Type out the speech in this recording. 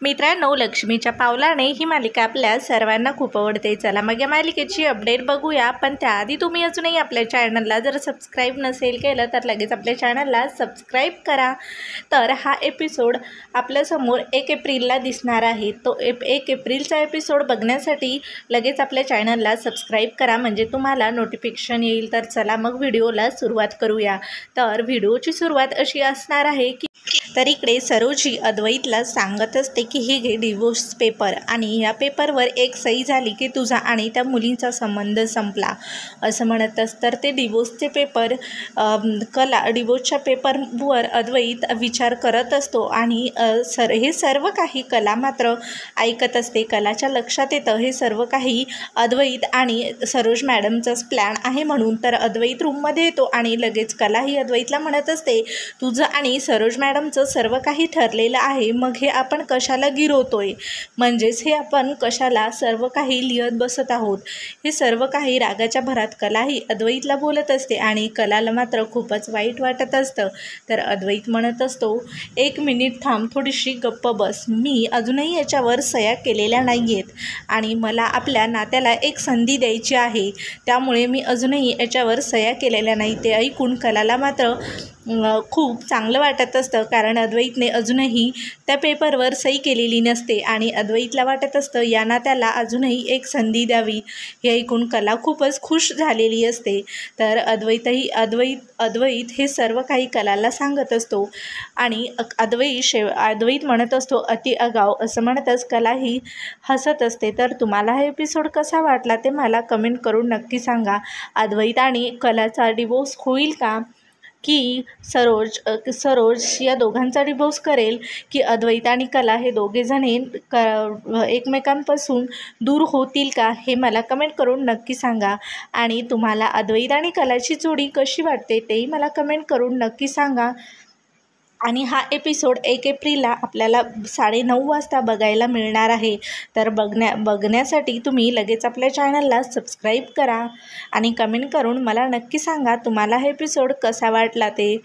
मित्रांनो, लक्ष्मीच्या पावलाने ही मालिका आपल्या सर्वांना खूप आवडते। चला मग या मालिकेची अपडेट बघूया, पण त्याआधी तुम्ही अजूनही आपल्या चॅनलला जर सबस्क्राईब नसेल केलं तर लगेच आपल्या चॅनलला सबस्क्राईब करा। तर हा एपिसोड आपल्यासमोर 1 एप्रिलला दिसणार आहे। तो 1 एप्रिलचा एपिसोड बघण्यासाठी लगेच आपल्या चॅनलला सबस्क्राईब करा, म्हणजे तुम्हाला नोटिफिकेशन येईल। तर चला मग व्हिडिओला सुरुवात करूया। तर व्हिडिओची सुरुवात अशी असणार आहे की तर इकडे सरोजी अद्वैतला सांगत असते की हे घे डिवोर्स पेपर, आणि या पेपरवर एक सही झाली की तुझा आणि त्या मुलींचा संबंध संपला असं म्हणतच। तर ते डिवोर्सचे पेपर डिवोर्सच्या पेपरवर अद्वैत विचार करत असतो, आणि हे सर्व काही कला मात्र ऐकत असते। कलाच्या लक्षात येतं हे सर्व काही अद्वैत आणि सरोज मॅडमचाच प्लॅन आहे म्हणून। तर अद्वैत रूममध्ये येतो आणि लगेच कला ही अद्वैतला म्हणत असते, तुझं आणि सरोज मॅडमचं सर्व काही ठरलेलं आहे, मग हे आपण कशाला गिरवतोय, म्हणजेच हे आपण कशाला सर्व काही लिहत बसत आहोत। हे सर्व काही रागाच्या भरात कलाही अद्वैतला बोलत असते, आणि कलाला मात्र खूपच वाईट वाटत असतं। तर अद्वैत म्हणत असतो, 1 मिनिट थांब, थोडीशी गप्प बस, मी अजूनही याच्यावर सह्या केलेल्या नाही आहेत, आणि मला आपल्या नात्याला एक संधी द्यायची आहे, त्यामुळे मी अजूनही याच्यावर सह्या केलेल्या नाही। ते ऐकून कलाला मात्र खूप चांगलं वाटत असतं, कारण अद्वैतने अजूनही त्या पेपरवर सही केलेली नसते, आणि अद्वैतला वाटत असतं या नात्याला अजूनही एक संधी द्यावी। हे ऐकून कला खूपच खुश झालेली असते। तर अद्वैत हे सर्व काही कलाला सांगत असतो, आणि अद्वैत म्हणत असतो अति आगाऊ असं म्हणतच कला ही हसत असते। तर तुम्हाला हा एपिसोड कसा वाटला ते मला कमेंट करून नक्की सांगा। अद्वैत आणि कलाचा डिवोर्स होईल का, की सरोज या दोघांचा डिवोर्स करेल, की अद्वैत आणि कला हे दोघेजण एकमेकांपासून दूर होतील का, हे मला कमेंट करून नक्की सांगा। आणि तुम्हाला अद्वैत आणि कलाची जोडी कशी वाटते तेही मला कमेंट करून नक्की सांगा। आणि हा एपिसोड 1 एप्रिलला आपल्याला 9:30 वाजता बघायला मिळणार आहे। तर बघण्यासाठी तुम्ही लगेच आपल्या चॅनलला सबस्क्राईब करा, आणि कमेंट करून मला नक्की सांगा तुम्हाला हा एपिसोड कसा वाटला ते।